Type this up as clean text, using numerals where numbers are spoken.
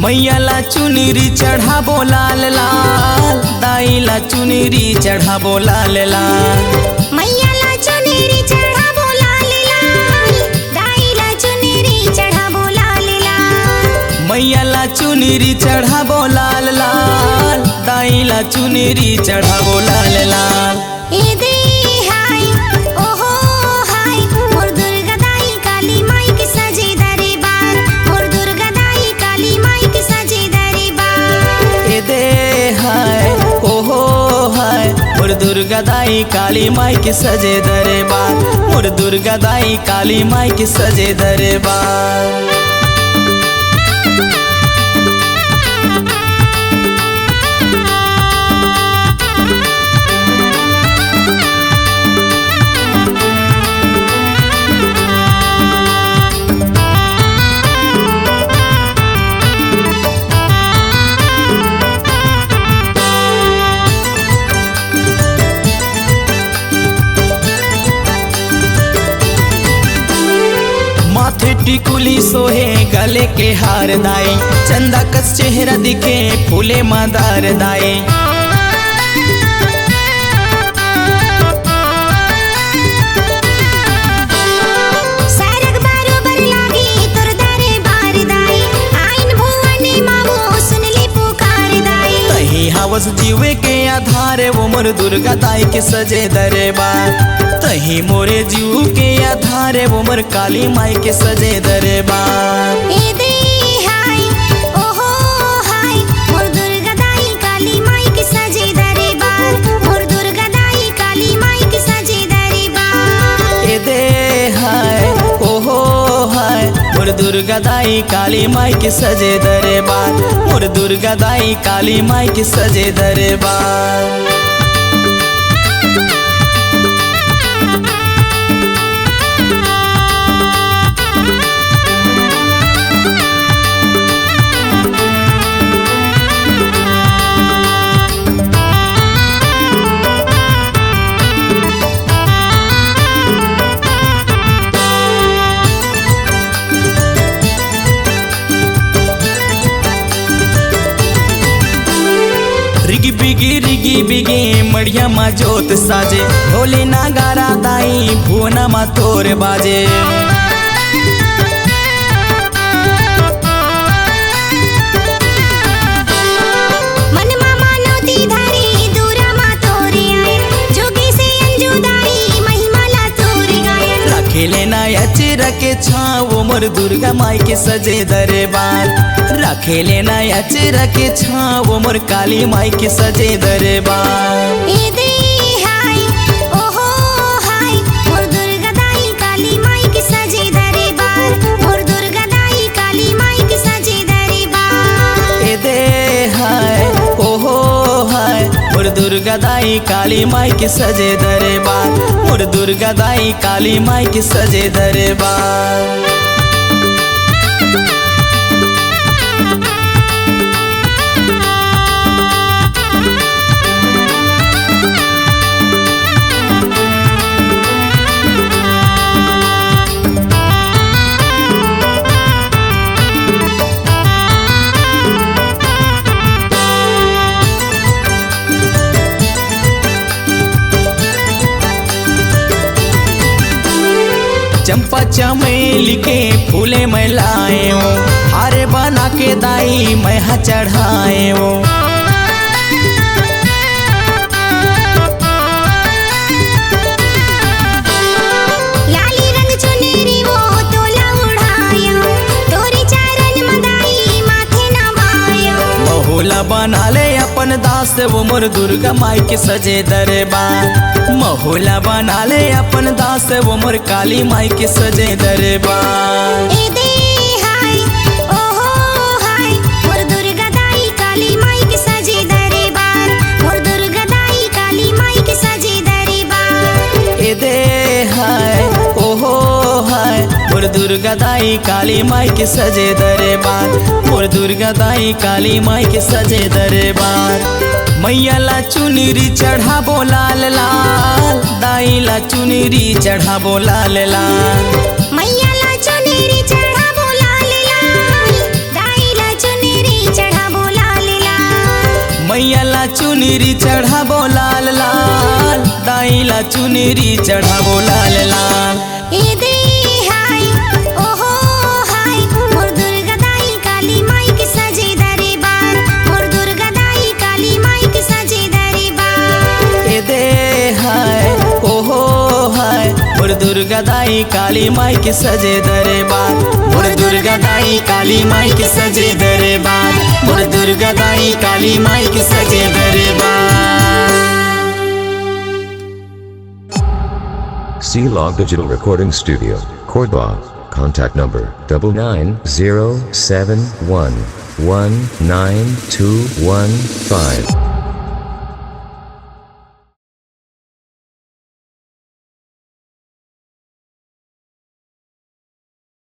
मैयाला चुनरी चढ़ाबो लाल लाल, दाईला चुनरी चढ़ाबो लाल लाल। मैयाला चुनरी चढ़ाबो लाल लाल, दाईला चुनरी चढ़ाबो लाल लाल। मैयाला चुनरी चढ़ाबो लाल लाल, दाईला चुनरी चढ़ाबो लाल लाल। ए दे हाय ओहो हाय, मोर दुर्गा दाई काली माई के सजे दरबार, मोर दुर्गा दाई काली माई के सजे दरबार। ए दे हाय ओहो हाय, मोर दुर्गा दाई काली माई के सजे दरबार, मोर दुर्गा दाई काली माई के सजे दरबार। माथे टिकुली सोहे गले के हार दाई, चंदा कस चेहरा दिखे फूले मदार दाई। सारग बरोबर लागी तोर दरबार दाई, आइन भुवने मावो सुन ले पुकार दाई। तही हवस जीवे के आधार वो मोर दुर्गा दाई के सजे दरबार, तही मोरे जीव के आधार वो मोर काली माई के सजे दरबार। ए दे हाय ओहो हाय, मोर दुर्गा दाई काली माई के सजे दरबार, मोर दुर्गा दाई काली माई के सजे दरबार। ए दे हाय ओहो हाय, मोर दुर्गा दाई काली माई के सजे दरबार, मोर दुर्गा दाई काली माई के सजे दरबार। रिगी बिगी मड़िया मा जोत साजे, ढोले नागारा दाई भुवना मा तोर बाजे। मन मा मानवती धारी दूरा मा तोरे आए, जोगी से अंजू दाई महिमा ला तोरे गायन। रखेले ना अचेरा के छाव मोर दुर्गा माई के सजे दरबार, रखेले ना अचेरा के छाव मोर काली माई के सजे दरबार। ए दे हाय ओहो हाय, मोर दुर्गा दाई काली माई के सजे दरबार, मोर दुर्गा दाई काली माई के सजे दरबार। ए दे हाय ओहो हाय, मोर दुर्गा दाई काली माई के सजे दरबार, मोर दुर्गा दाई काली माई के सजे दरबार। चंपा चमेली के फूले मैं लाए हो, हारे बना के दाई मैं हा चढ़ाए हो। लाली रंग चुनरी वो तोला उड़ायो, तोरी चरण मदाई माथे नवायो। महुला बना ले अपन दास वो मोर दुर्गा माई के सजे दरबार, महुला बना ले अपन दास वो मोर काली माई के सजे दरबार। ए दे हाय ओहो हाय, मोर दुर्गा दाई काली माई के सजे दरबार, मोर दुर्गा दाई काली माई के सजे दरबार। ए दे हाय ओहो हाय, मोर दुर्गा दाई काली माई के सजे दरबार, मोर दुर्गा दाई काली माई के सजे दरबार। मैयाला चुनरी चढ़ाबो लाल लाल, दाईला चुनरी चढ़ाबो लाल लाल। मैयाला चुनरी चढ़ाबो लाल लाल, दाईला चुनरी चुनरी चढ़ाबो लाल लाल, दाईला चुनरी चढ़ाबो लाल लाल। ए दे हाय ओहो हाय मोर दुर्गा दाई काली माई के सजे दरबार, मोर दुर्गा दाई काली माई के सजे दरबार। ए दे हाय ओहो हाय मोर दुर्गा दाई काली माई के सजे दरबार, मोर दुर्गा दाई काली माई के सजे दरबार, मोर दुर्गा दाई काली माई के सजे दरबार। C-Log Digital Recording Studio, Cordoba. Contact number 99071192115.